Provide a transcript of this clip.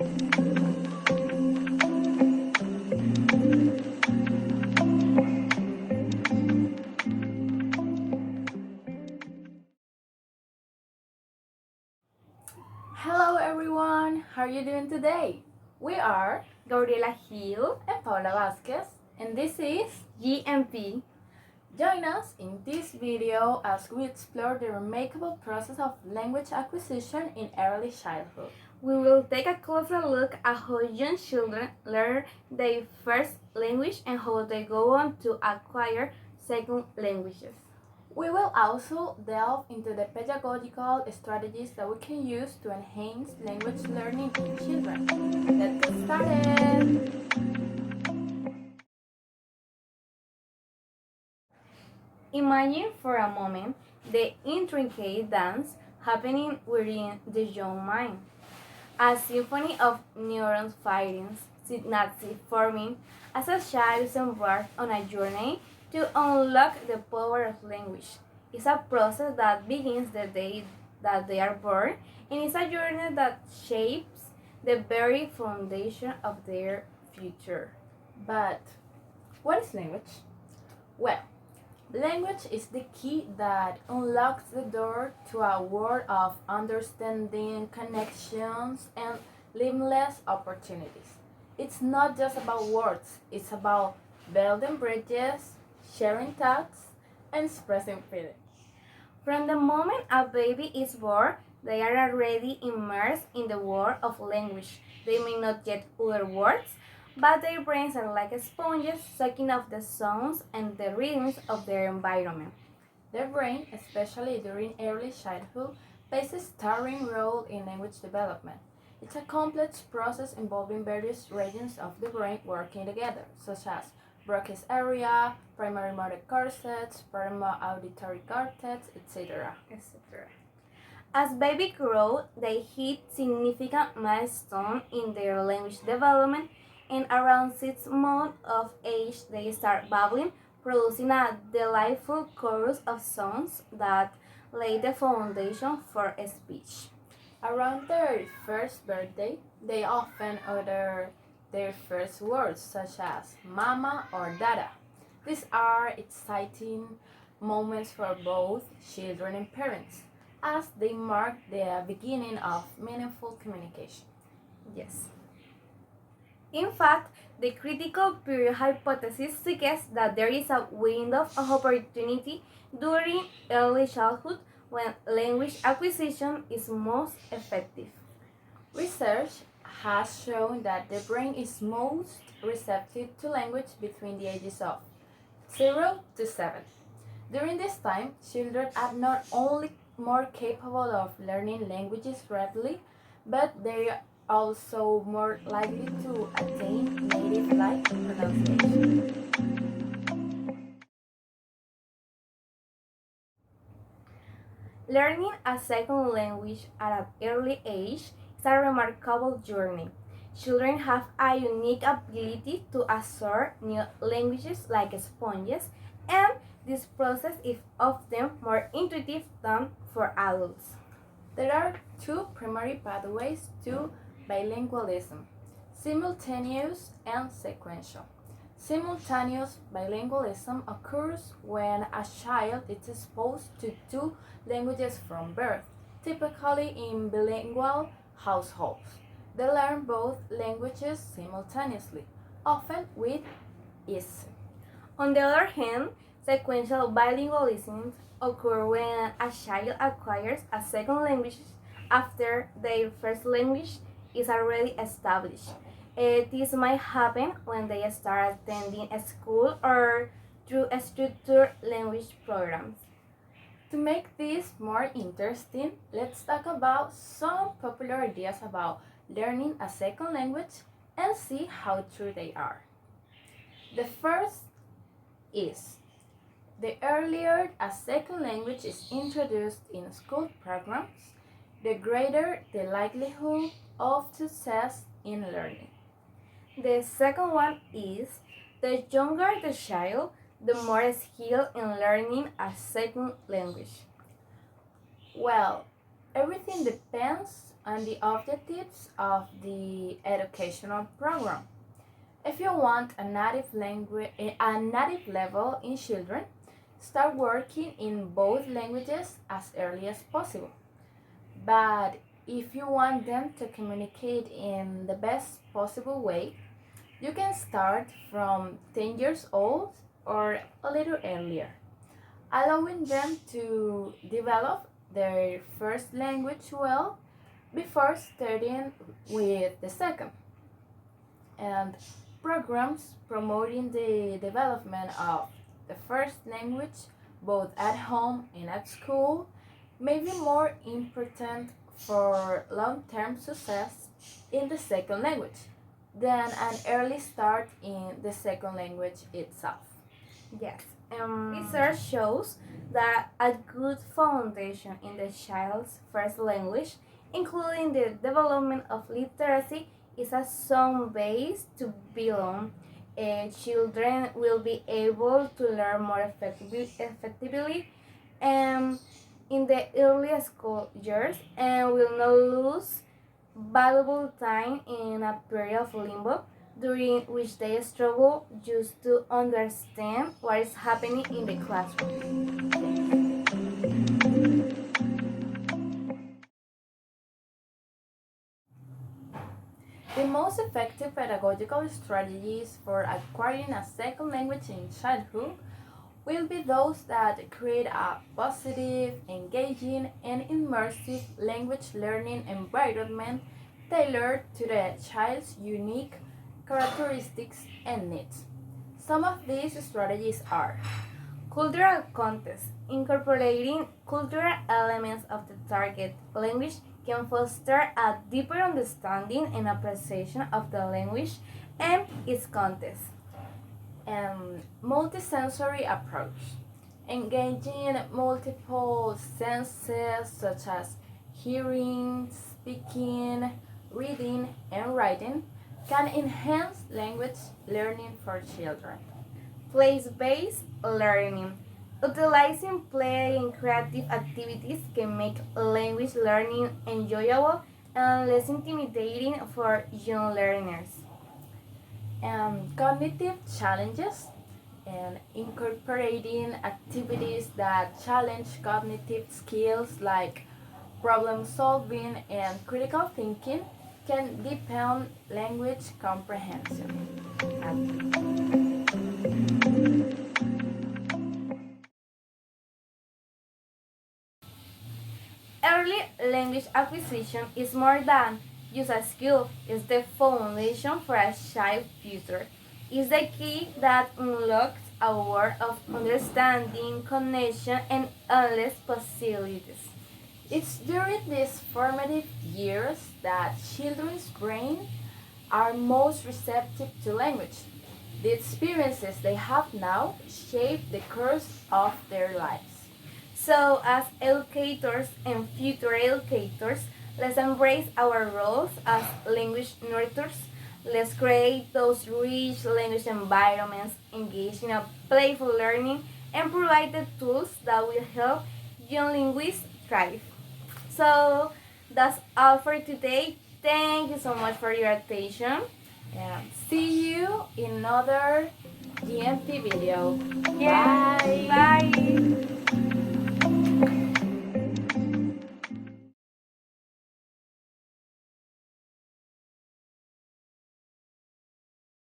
Hello everyone, how are you doing today? We are Gabriela Gil, and Paula Vásquez, and this is GMP. Join us in this video as we explore the remarkable process of language acquisition in early childhood. We will take a closer look at how young children learn their first language and how they go on to acquire second languages. We will also delve into the pedagogical strategies that we can use to enhance language learning in children. Let's get started! Imagine for a moment the intricate dance happening within the young mind. A symphony of neurons firing, synapses forming as a child is embarked on a journey to unlock the power of language. It's a process that begins the day that they are born, and it's a journey that shapes the very foundation of their future. But what is language? Well, language is the key that unlocks the door to a world of understanding, connections, and limitless opportunities. It's not just about words, it's about building bridges, sharing thoughts, and expressing feelings. From the moment a baby is born, they are already immersed in the world of language. They may not get other words, but their brains are like sponges soaking up the sounds and the rhythms of their environment. Their brain, especially during early childhood, plays a starring role in language development. It's a complex process involving various regions of the brain working together, such as Broca's area, primary motor cortex, primary auditory cortex, etc. As babies grow, they hit significant milestones in their language development, and around 6 months of age, they start babbling, producing a delightful chorus of sounds that lay the foundation for speech. Around their first birthday, they often utter their first words, such as mama or dada. These are exciting moments for both children and parents, as they mark the beginning of meaningful communication. Yes. In fact, the critical period hypothesis suggests that there is a window of opportunity during early childhood when language acquisition is most effective. Research has shown that the brain is most receptive to language between the ages of 0 to 7. During this time, children are not only more capable of learning languages rapidly, but they are also more likely to attain native-like pronunciation. Learning a second language at an early age is a remarkable journey. Children have a unique ability to absorb new languages like sponges, and this process is often more intuitive than for adults. There are two primary pathways to bilingualism: simultaneous and sequential. Simultaneous bilingualism occurs when a child is exposed to two languages from birth, typically in bilingual households. They learn both languages simultaneously, often with ease. On the other hand, sequential bilingualism occurs when a child acquires a second language after their first language is already established. This might happen when they start attending a school or through structured language programs. To make this more interesting, let's talk about some popular ideas about learning a second language and see how true they are. The first is the earlier a second language is introduced in school programs, the greater the likelihood of success in learning. The second one is the younger the child, the more skilled in learning a second language. Well, everything depends and the objectives of the educational program. If you want a native level in children, start working in both languages as early as possible. But if you want them to communicate in the best possible way, you can start from 10 years old or a little earlier, allowing them to develop their first language well before starting with the second. And programs promoting the development of the first language, both at home and at school, may be more important for long term success in the second language than an early start in the second language itself. Yes. Research shows that a good foundation in the child's first language, including the development of literacy, is a sound base to build on. Children will be able to learn more effectively um, in the early school years and will not lose valuable time in a period of limbo during which they struggle just to understand what is happening in the classroom. The most effective pedagogical strategies for acquiring a second language in childhood will be those that create a positive, engaging, and immersive language learning environment tailored to the child's unique characteristics and needs. Some of these strategies are Cultural context. Incorporating cultural elements of the target language can foster a deeper understanding and appreciation of the language and its context. Multisensory approach. Engaging multiple senses such as hearing, speaking, reading, and writing can enhance language learning for children. Place-based learning. Utilizing play and creative activities can make language learning enjoyable and less intimidating for young learners. Cognitive challenges and incorporating activities that challenge cognitive skills like problem solving and critical thinking can deepen language comprehension. Early language acquisition is more than just a skill, it's the foundation for a child's future. It's the key that unlocks a world of understanding, connection, and endless possibilities. It's during these formative years that children's brains are most receptive to language. The experiences they have now shape the course of their lives. So, as educators and future educators, let's embrace our roles as language nurturers. Let's create those rich language environments, engage in a playful learning, and provide the tools that will help young linguists thrive. So, that's all for today. Thank you so much for your attention. And see you in another GMP video. Yeah, Bye. bye.